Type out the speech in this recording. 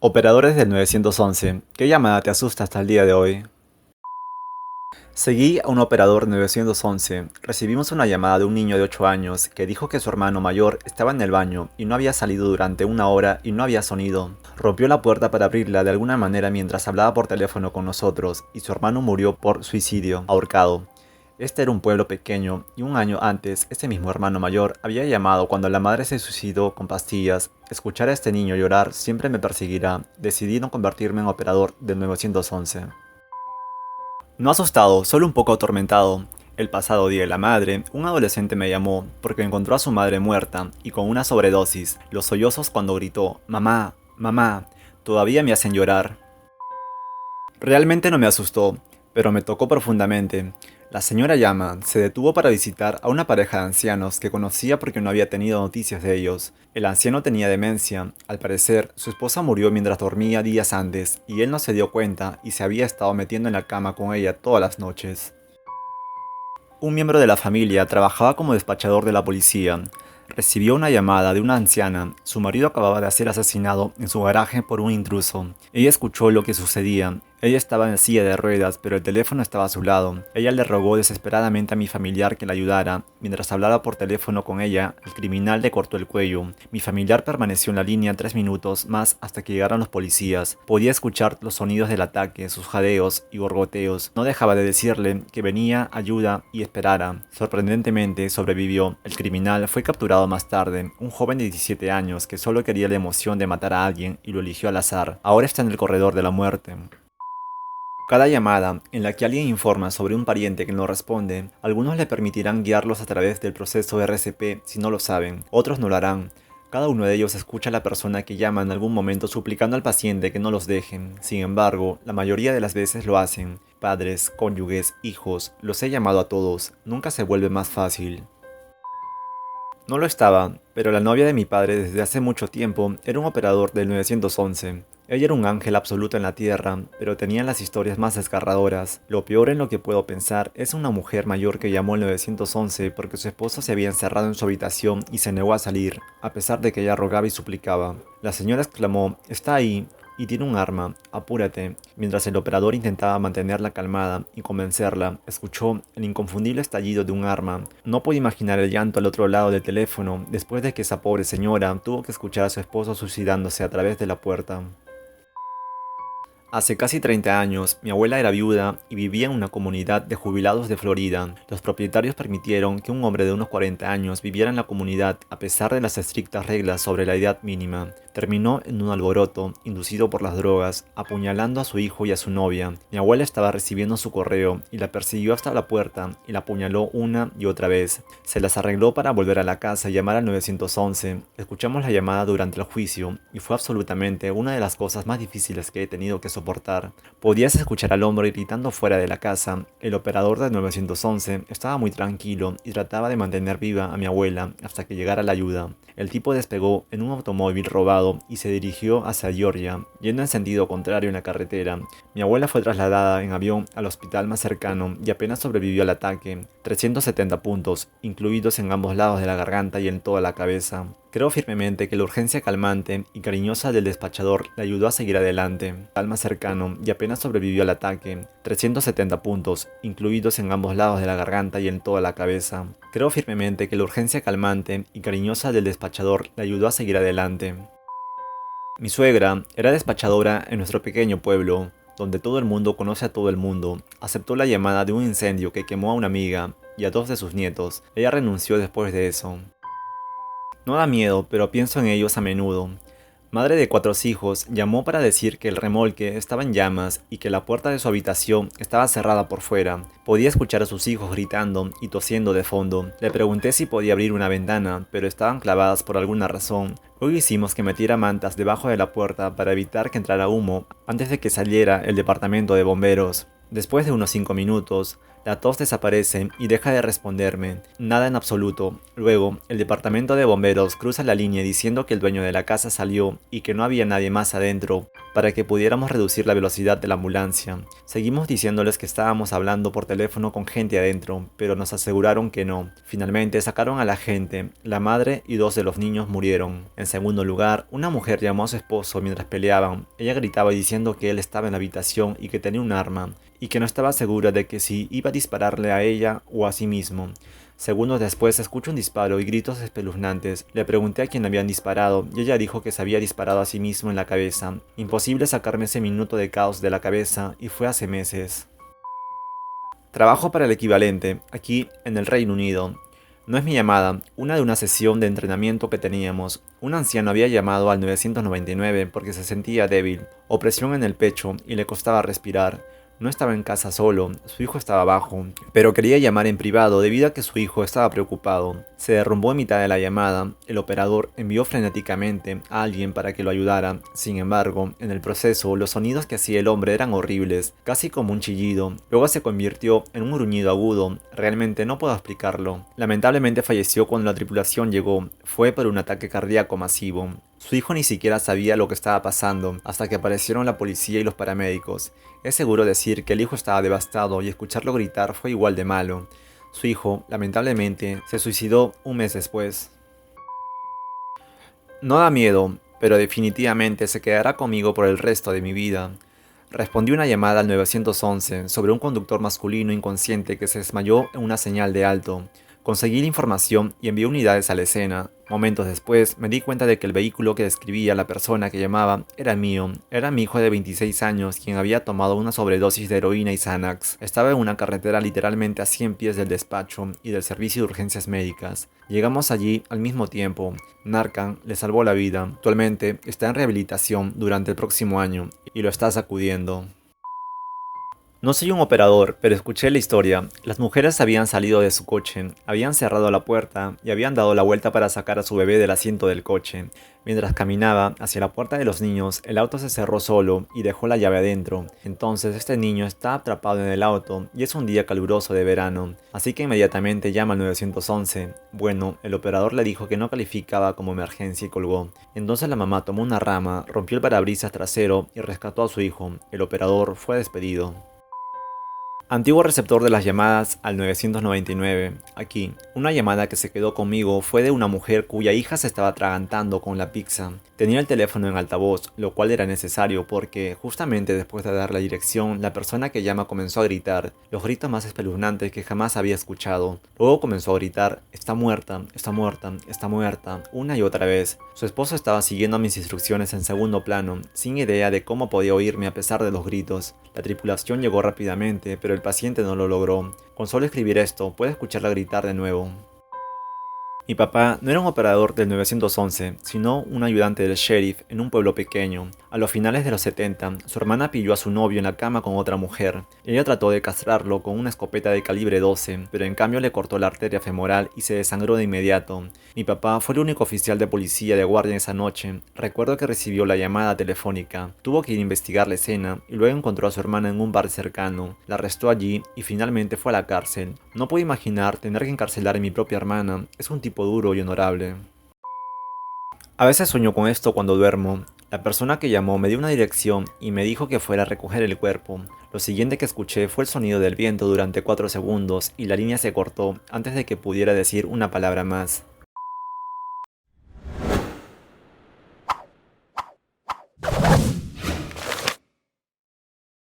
Operadores del 911, ¿qué llamada te asusta hasta el día de hoy? Seguí a un operador 911. Recibimos una llamada de un niño de 8 años que dijo que su hermano mayor estaba en el baño y no había salido durante una hora y no había sonido. Rompió la puerta para abrirla de alguna manera mientras hablaba por teléfono con nosotros y su hermano murió por suicidio, ahorcado. Este era un pueblo pequeño y un año antes ese mismo hermano mayor había llamado cuando la madre se suicidó con pastillas. Escuchar a este niño llorar siempre me perseguirá. Decidí no convertirme en operador del 911. No asustado, solo un poco atormentado. El pasado día de la madre, un adolescente me llamó porque encontró a su madre muerta y con una sobredosis. Los sollozos cuando gritó, "Mamá, mamá", todavía me hacen llorar. Realmente no me asustó, pero me tocó profundamente. La señora Llama se detuvo para visitar a una pareja de ancianos que conocía porque no había tenido noticias de ellos. El anciano tenía demencia. Al parecer, su esposa murió mientras dormía días antes y él no se dio cuenta y se había estado metiendo en la cama con ella todas las noches. Un miembro de la familia trabajaba como despachador de la policía. Recibió una llamada de una anciana. Su marido acababa de ser asesinado en su garaje por un intruso. Ella escuchó lo que sucedía. Ella estaba en silla de ruedas, pero el teléfono estaba a su lado. Ella le rogó desesperadamente a mi familiar que la ayudara. Mientras hablaba por teléfono con ella, el criminal le cortó el cuello. Mi familiar permaneció en la línea 3 minutos más hasta que llegaron los policías. Podía escuchar los sonidos del ataque, sus jadeos y gorgoteos. No dejaba de decirle que venía ayuda y esperara. Sorprendentemente sobrevivió. El criminal fue capturado más tarde, un joven de 17 años que solo quería la emoción de matar a alguien y lo eligió al azar. Ahora está en el corredor de la muerte. Cada llamada en la que alguien informa sobre un pariente que no responde, algunos le permitirán guiarlos a través del proceso RCP si no lo saben, otros no lo harán. Cada uno de ellos escucha a la persona que llama en algún momento suplicando al paciente que no los dejen. Sin embargo, la mayoría de las veces lo hacen. Padres, cónyuges, hijos, los he llamado a todos. Nunca se vuelve más fácil. No lo estaba, pero la novia de mi padre desde hace mucho tiempo era un operador del 911. Ella era un ángel absoluto en la tierra, pero tenía las historias más desgarradoras. Lo peor en lo que puedo pensar es una mujer mayor que llamó al 911 porque su esposo se había encerrado en su habitación y se negó a salir, a pesar de que ella rogaba y suplicaba. La señora exclamó, "Está ahí y tiene un arma, apúrate". Mientras el operador intentaba mantenerla calmada y convencerla, escuchó el inconfundible estallido de un arma. No pude imaginar el llanto al otro lado del teléfono después de que esa pobre señora tuvo que escuchar a su esposo suicidándose a través de la puerta. Hace casi 30 años, mi abuela era viuda y vivía en una comunidad de jubilados de Florida. Los propietarios permitieron que un hombre de unos 40 años viviera en la comunidad a pesar de las estrictas reglas sobre la edad mínima. Terminó en un alboroto, inducido por las drogas, apuñalando a su hijo y a su novia. Mi abuela estaba recibiendo su correo y la persiguió hasta la puerta y la apuñaló una y otra vez. Se las arregló para volver a la casa y llamar al 911. Escuchamos la llamada durante el juicio y fue absolutamente una de las cosas más difíciles que he tenido que soportar. Podías escuchar al hombre gritando fuera de la casa. El operador del 911 estaba muy tranquilo y trataba de mantener viva a mi abuela hasta que llegara la ayuda. El tipo despegó en un automóvil robado y se dirigió hacia Georgia, yendo en sentido contrario en la carretera. Mi abuela fue trasladada en avión al hospital más cercano y apenas sobrevivió al ataque. 370 puntos, incluidos en ambos lados de la garganta y en toda la cabeza. Creo firmemente que la urgencia calmante y cariñosa del despachador le ayudó a seguir adelante. Al más cercano y apenas sobrevivió al ataque. 370 puntos, incluidos en ambos lados de la garganta y en toda la cabeza. Creo firmemente que la urgencia calmante y cariñosa del despachador le ayudó a seguir adelante. Mi suegra era despachadora en nuestro pequeño pueblo, donde todo el mundo conoce a todo el mundo. Aceptó la llamada de un incendio que quemó a una amiga y a 2 de sus nietos. Ella renunció después de eso. No da miedo, pero pienso en ellos a menudo. Madre de 4 hijos, llamó para decir que el remolque estaba en llamas y que la puerta de su habitación estaba cerrada por fuera. Podía escuchar a sus hijos gritando y tosiendo de fondo. Le pregunté si podía abrir una ventana, pero estaban clavadas por alguna razón. Luego hicimos que metiera mantas debajo de la puerta para evitar que entrara humo antes de que saliera el departamento de bomberos. Después de unos 5 minutos, la tos desaparece y deja de responderme. Nada en absoluto. Luego, el departamento de bomberos cruza la línea diciendo que el dueño de la casa salió y que no había nadie más adentro. para que pudiéramos reducir la velocidad de la ambulancia. Seguimos diciéndoles que estábamos hablando por teléfono con gente adentro, pero nos aseguraron que no. Finalmente sacaron a la gente, la madre y 2 de los niños murieron. En segundo lugar, una mujer llamó a su esposo mientras peleaban. Ella gritaba diciendo que él estaba en la habitación y que tenía un arma, y que no estaba segura de que si iba a dispararle a ella o a sí mismo. Segundos después escucho un disparo y gritos espeluznantes. Le pregunté a quién habían disparado y ella dijo que se había disparado a sí mismo en la cabeza. Imposible sacarme ese minuto de caos de la cabeza y fue hace meses. Trabajo para el equivalente, aquí en el Reino Unido. No es mi llamada, una de una sesión de entrenamiento que teníamos. Un anciano había llamado al 999 porque se sentía débil, opresión en el pecho y le costaba respirar. No estaba en casa solo, su hijo estaba abajo, pero quería llamar en privado debido a que su hijo estaba preocupado. Se derrumbó en mitad de la llamada, el operador envió frenéticamente a alguien para que lo ayudara. Sin embargo, en el proceso, los sonidos que hacía el hombre eran horribles, casi como un chillido. Luego se convirtió en un gruñido agudo, realmente no puedo explicarlo. Lamentablemente falleció cuando la tripulación llegó, fue por un ataque cardíaco masivo. Su hijo ni siquiera sabía lo que estaba pasando hasta que aparecieron la policía y los paramédicos. Es seguro decir que el hijo estaba devastado y escucharlo gritar fue igual de malo. Su hijo, lamentablemente, se suicidó un mes después. No da miedo, pero definitivamente se quedará conmigo por el resto de mi vida. Respondí una llamada al 911 sobre un conductor masculino inconsciente que se desmayó en una señal de alto. Conseguí la información y envié unidades a la escena. Momentos después me di cuenta de que el vehículo que describía la persona que llamaba era mío. Era mi hijo de 26 años quien había tomado una sobredosis de heroína y Xanax. Estaba en una carretera literalmente a 100 pies del despacho y del servicio de urgencias médicas. Llegamos allí al mismo tiempo. Narcan le salvó la vida. Actualmente está en rehabilitación durante el próximo año y lo está sacudiendo. No soy un operador, pero escuché la historia. Las mujeres habían salido de su coche, habían cerrado la puerta y habían dado la vuelta para sacar a su bebé del asiento del coche. Mientras caminaba hacia la puerta de los niños, el auto se cerró solo y dejó la llave adentro. Entonces este niño está atrapado en el auto y es un día caluroso de verano, así que inmediatamente llama al 911. Bueno, el operador le dijo que no calificaba como emergencia y colgó. Entonces la mamá tomó una rama, rompió el parabrisas trasero y rescató a su hijo. El operador fue despedido. Antiguo receptor de las llamadas al 999. Aquí, una llamada que se quedó conmigo fue de una mujer cuya hija se estaba atragantando con la pizza. Tenía el teléfono en altavoz, lo cual era necesario porque, justamente después de dar la dirección, la persona que llama comenzó a gritar, los gritos más espeluznantes que jamás había escuchado. Luego comenzó a gritar, está muerta, está muerta, está muerta, una y otra vez. Su esposo estaba siguiendo mis instrucciones en segundo plano, sin idea de cómo podía oírme a pesar de los gritos. La tripulación llegó rápidamente, pero el paciente no lo logró. Con solo escribir esto, puede escucharla gritar de nuevo. Mi papá no era un operador del 911, sino un ayudante del sheriff en un pueblo pequeño. A los finales de los 70, su hermana pilló a su novio en la cama con otra mujer. Ella trató de castrarlo con una escopeta de calibre 12, pero en cambio le cortó la arteria femoral y se desangró de inmediato. Mi papá fue el único oficial de policía de guardia esa noche. Recuerdo que recibió la llamada telefónica. Tuvo que ir a investigar la escena y luego encontró a su hermana en un bar cercano. La arrestó allí y finalmente fue a la cárcel. No puedo imaginar tener que encarcelar a mi propia hermana. Es un tipo duro y honorable. A veces sueño con esto cuando duermo. La persona que llamó me dio una dirección y me dijo que fuera a recoger el cuerpo. Lo siguiente que escuché fue el sonido del viento durante 4 segundos y la línea se cortó antes de que pudiera decir una palabra más.